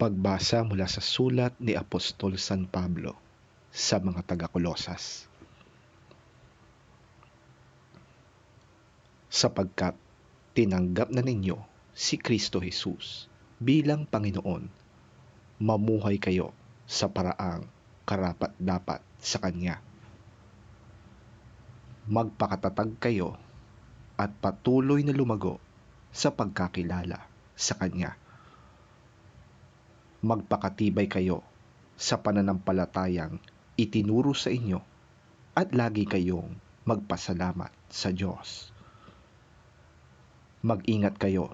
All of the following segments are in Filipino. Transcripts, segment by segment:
Pagbasa mula sa sulat ni Apostol San Pablo sa mga taga-Kolosas. Sapagkat tinanggap na ninyo si Kristo Jesus bilang Panginoon, mamuhay kayo sa paraang karapat-dapat sa Kanya. Magpakatatag kayo at patuloy na lumago sa pagkakilala sa Kanya. Magpakatibay kayo sa pananampalatayang itinuro sa inyo at lagi kayong magpasalamat sa Diyos. Mag-ingat kayo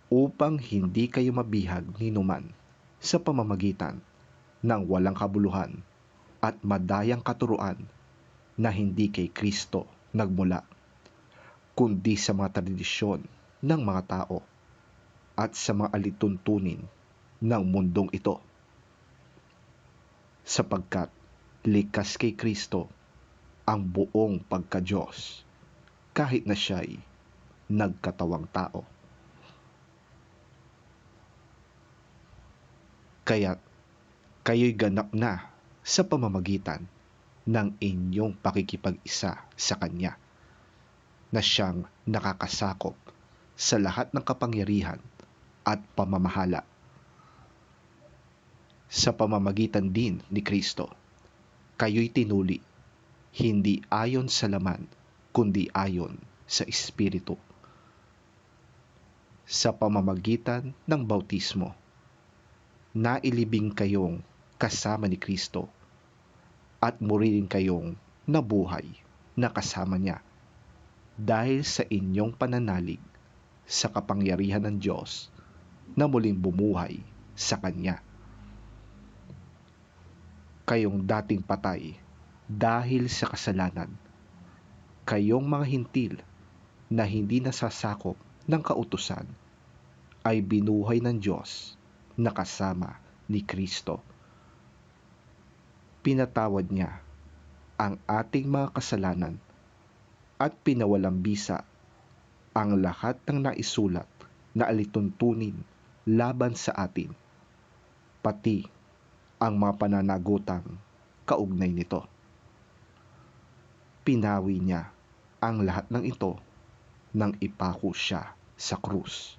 upang hindi kayo mabihag ni numan sa pamamagitan ng walang kabuluhan at madayang katuruan na hindi kay Kristo nagmula, kundi sa mga tradisyon ng mga tao at sa mga alituntunin ng mundong ito. Sapagkat likas kay Kristo ang buong pagka-Diyos kahit na siya'y nagkatawang tao. Kaya't kayo'y ganap na sa pamamagitan ng inyong pakikipag-isa sa Kanya, na siyang nakakasakop sa lahat ng kapangyarihan at pamamahala. Sa pamamagitan din ni Kristo, kayo'y tinuli, hindi ayon sa laman, kundi ayon sa Espiritu. Sa pamamagitan ng bautismo, nailibing kayong kasama ni Kristo at muli rin kayong nabuhay na kasama niya dahil sa inyong pananalig sa kapangyarihan ng Diyos na muling bumuhay sa Kanya. Kayong dating patay dahil sa kasalanan, kayong mga hintil na hindi nasasakop ng kautusan, ay binuhay ng Diyos na kasama ni Kristo. Pinatawad niya ang ating mga kasalanan at pinawalang bisa ang lahat ng naisulat na alituntunin laban sa atin, pati ang mga pananagutang kaugnay nito. Pinawi niya ang lahat ng ito nang ipako siya sa krus.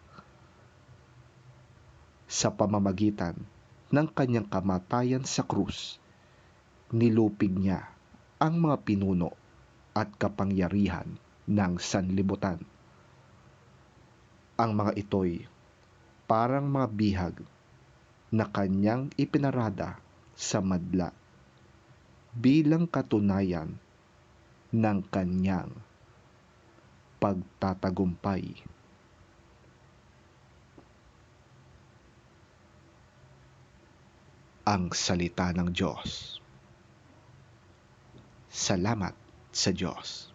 Sa pamamagitan ng kanyang kamatayan sa krus, nilupig niya ang mga pinuno at kapangyarihan ng sanlibutan. Ang mga ito'y parang mga bihag na kanyang ipinarada sa madla bilang katunayan ng kanyang pagtatagumpay. Ang salita ng Diyos. Salamat sa Diyos.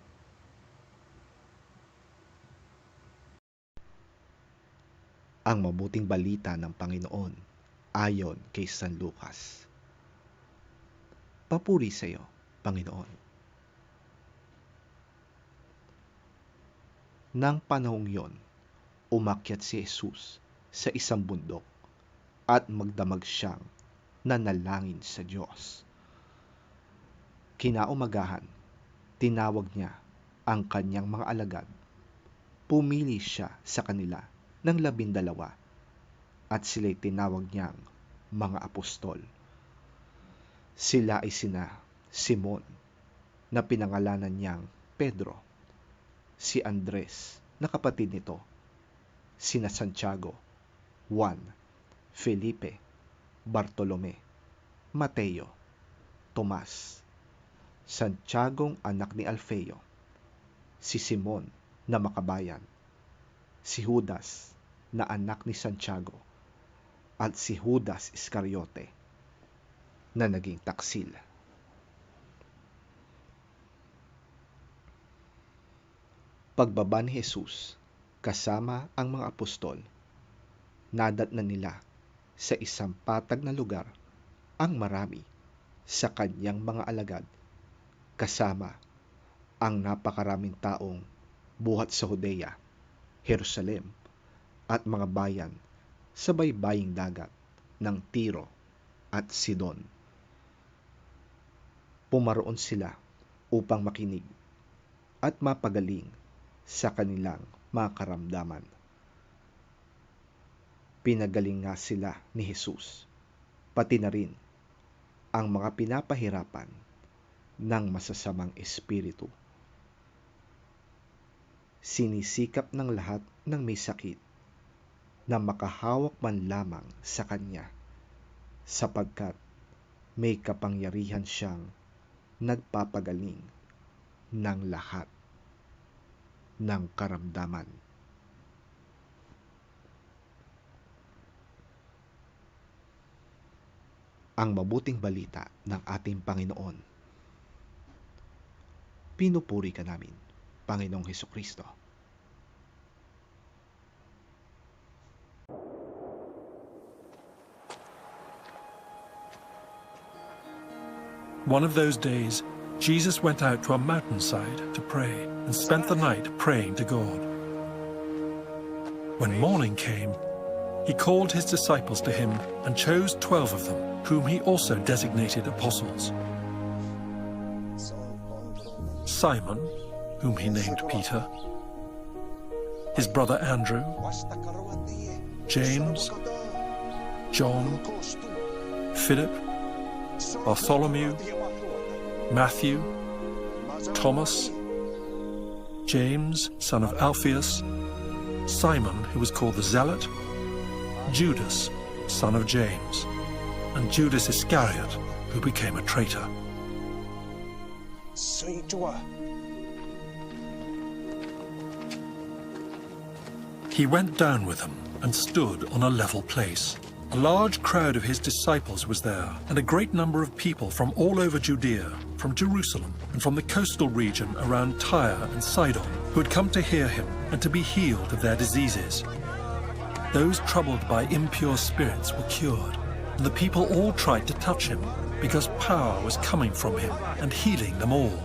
Ang mabuting balita ng Panginoon ayon kay San Lucas. Papuri sa iyo, Panginoon. Nang panahong yon, umakyat si Jesus sa isang bundok at magdamag siyang nanalangin sa Diyos. Kinaumagahan, tinawag niya ang kanyang mga alagad. Pumili siya sa kanila ng 12 at sila'y tinawag niyang mga apostol. Sila ay sina Simon, na pinangalanan niyang Pedro, si Andres na kapatid nito, sina Santiago, Juan, Felipe, Bartolome, Mateo, Tomas, Santiagong anak ni Alfeo, si Simon na makabayan, si Judas na anak ni Santiago, at si Judas Iscariote na naging taksil. Pagbaba ni Jesus kasama ang mga apostol, nadatnan nila sa isang patag na lugar ang marami sa kanyang mga alagad, kasama ang napakaraming taong buhat sa Judea, Jerusalem, at mga bayan sa baybaying dagat, ng Tiro at Sidon. Pumaroon sila upang makinig at mapagaling sa kanilang mga karamdaman. Pinagaling nga sila ni Jesus, pati na rin ang mga pinapahirapan ng masasamang espiritu. Sinisikap ng lahat ng may sakit na makahawak man lamang sa kanya, sapagkat may kapangyarihan siyang nagpapagaling ng lahat ng karamdaman. Ang mabuting balita ng ating Panginoon. Pinupuri ka namin, Panginoong Hesukristo. One of those days, Jesus went out to a mountainside to pray and spent the night praying to God. When morning came, he called his disciples to him and chose 12 of them, whom he also designated apostles. Simon, whom he named Peter, his brother Andrew, James, John, Philip, Bartholomew, Matthew, Thomas, James, son of Alphaeus, Simon, who was called the Zealot, Judas, son of James, and Judas Iscariot, who became a traitor. He went down with them and stood on a level place. A large crowd of his disciples was there, and a great number of people from all over Judea, from Jerusalem, and from the coastal region around Tyre and Sidon, who had come to hear him and to be healed of their diseases. Those troubled by impure spirits were cured, and the people all tried to touch him, because power was coming from him and healing them all.